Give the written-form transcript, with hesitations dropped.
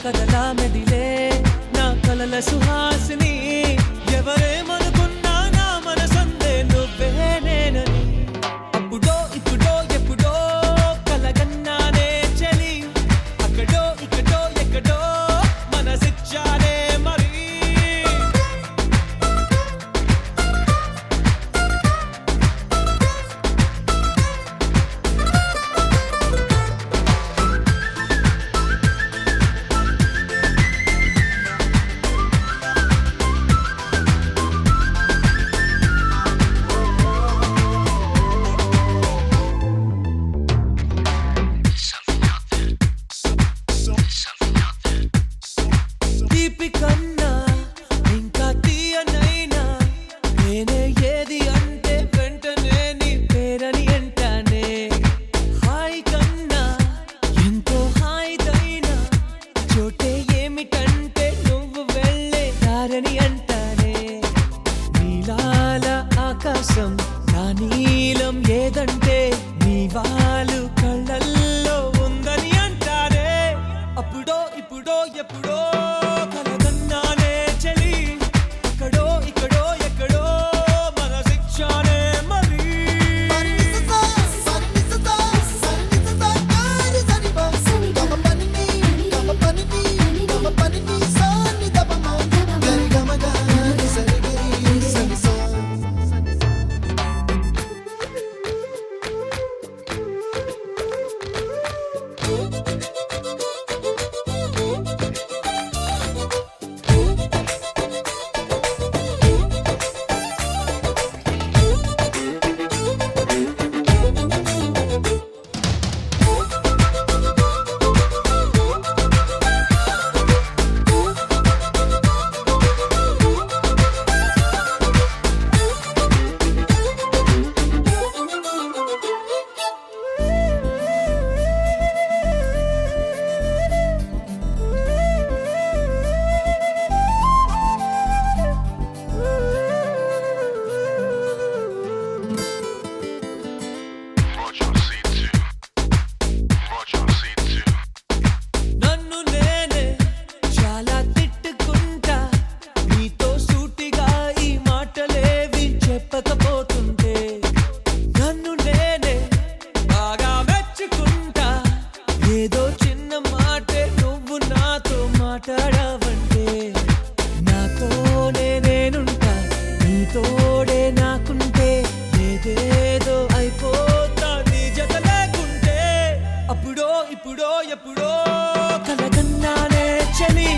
కదలా మెదిలే నా కలల సుహాసిని ఎవరేమనుకున్నా నా మనసందే నువ్వే నేనని అప్పుడో ఇప్పుడో ఎప్పుడో కలగన్నానే చలి అక్కడో ఇక్కడో ఎక్కడో మనసిచ్చానే మరి ఆకాశం నా నీలం ఏదంటే నీ వాళ్ళు కళ్ళల్లో ఉందని అంటారే అప్పుడో ఇప్పుడో ఎప్పుడో కలగన్నానే చలి అక్కడో ఇక్కడో ఎక్కడో మనసిచ్చానే మరి ఏదో చిన్న మాటే నువ్వు నాతో మాట్లాడవంటే నాతోనే నేనుంటా నీతోడే నాకుంటే ఏదేదో అయిపోతా నీ జత లేకుంటే అప్పుడో ఇప్పుడో ఎప్పుడో కలగన్నానే చలి